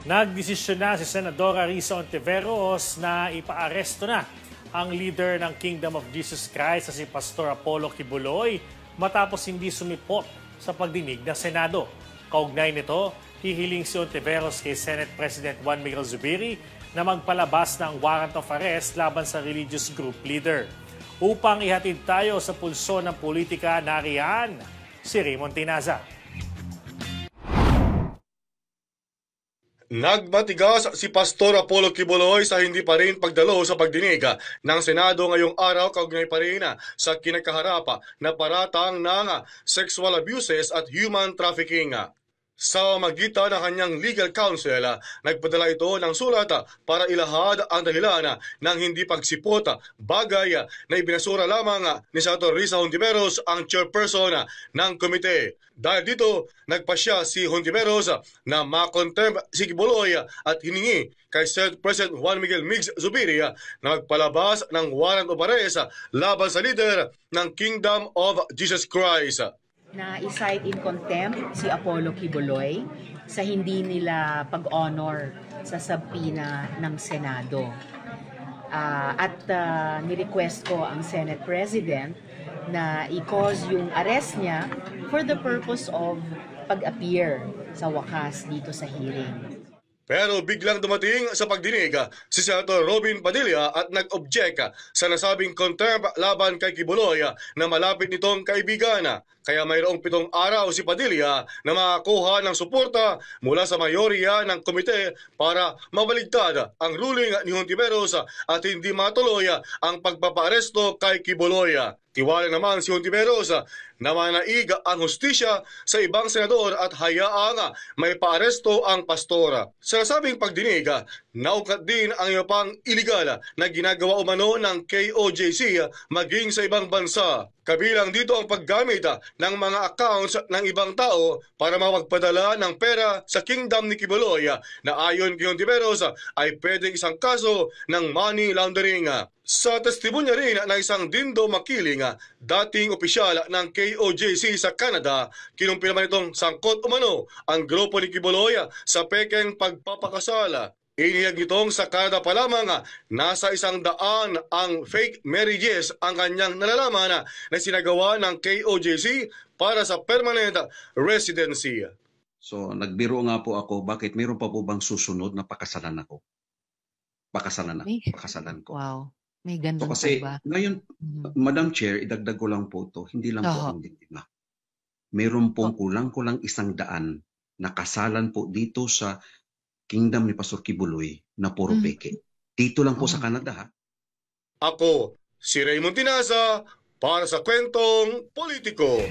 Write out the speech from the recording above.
Nagdesisyon na si Senadora Risa Hontiveros na ipaaresto na ang leader ng Kingdom of Jesus Christ na si Pastor Apollo Kibuloy matapos hindi sumipot sa pagdinig ng Senado. Kaugnay nito, hihiling si Hontiveros kay Senate President Juan Miguel Zubiri na magpalabas ng warrant of arrest laban sa religious group leader. Upang ihatid tayo sa pulso ng politika, nariyan si Raymond Tinaza. Nagmatigas si Pastor Apollo Kibuloy sa hindi pa rin pagdalo sa pagdinig ng Senado ngayong araw, kaugnay pa rin sa kinakaharap na paratang ng sexual abuses at human trafficking. Sa magitan ng kanyang legal counsel, nagpadala ito ng sulat para ilahad ang dahilan ng hindi pagsipot, bagay na ibinasura lamang ni Senator Risa Hontiveros, ang chairperson ng komite. Dahil dito, nagpasya si Hontiveros na makontempt si Kibuloy at hiningi kay Senate President Juan Miguel Migs Zubiri na magpalabas ng warrant of arrest laban sa leader ng Kingdom of Jesus Christ. Na i-cite in contempt si Apollo Kibuloy sa hindi nila pag-honor sa subpoena ng Senado. Ni-request ko ang Senate President na i-cause yung arrest niya for the purpose of pag-appear sa wakas dito sa hearing. Pero biglang dumating sa pagdinig si Senator Robin Padilla at nag-object sa nasabing contempt laban kay Kibuloy na malapit nitong kaibigan. Kaya mayroong 7 araw si Padilla na makakuha ng suporta mula sa mayorya ng komite para mabaligtad ang ruling ni Hontiveros at hindi matuloy ang pagpapaaresto kay Kibuloy. Tiwala naman si Hontiveros na manaig ang hustisya sa ibang senador at hayaang may paaresto ang pastora. Sa nasabing pagdinig, naukat din ang iba pang iligal na ginagawa umano ng KOJC maging sa ibang bansa. Kabilang dito ang paggamit ng mga accounts ng ibang tao para mapagpadala ng pera sa kingdom ni Kibuloy na ayon kay Hontiveros ay pwedeng isang kaso ng money laundering. Sa testimonya rin ng isang Dindo Makiling, dating opisyal ng KOJC sa Canada, kinumpirma nitong sangkot umano ang grupo ni Kibuloy sa pekeng pagpapakasal. Inihag nitong sa Canada pa lamang nasa 100 ang fake marriages ang kanyang nalalaman na sinagawa ng KOJC para sa permanent residency. So nagbiro nga po ako, bakit mayroon pa po bang susunod na pakasalan ako? Pakasalan ko. Wow. May ganun so, kasi ba? Ngayon, Madam Chair, idagdag ko lang po ito, hindi lang po ang diktima. Meron pong kulang-kulang 100 na kasalan po dito sa Kingdom ni Pastor Kibuloy na puro peke. Dito lang po sa Canada. Ako, si Raymond Tinaza, para sa Kwentong Politiko.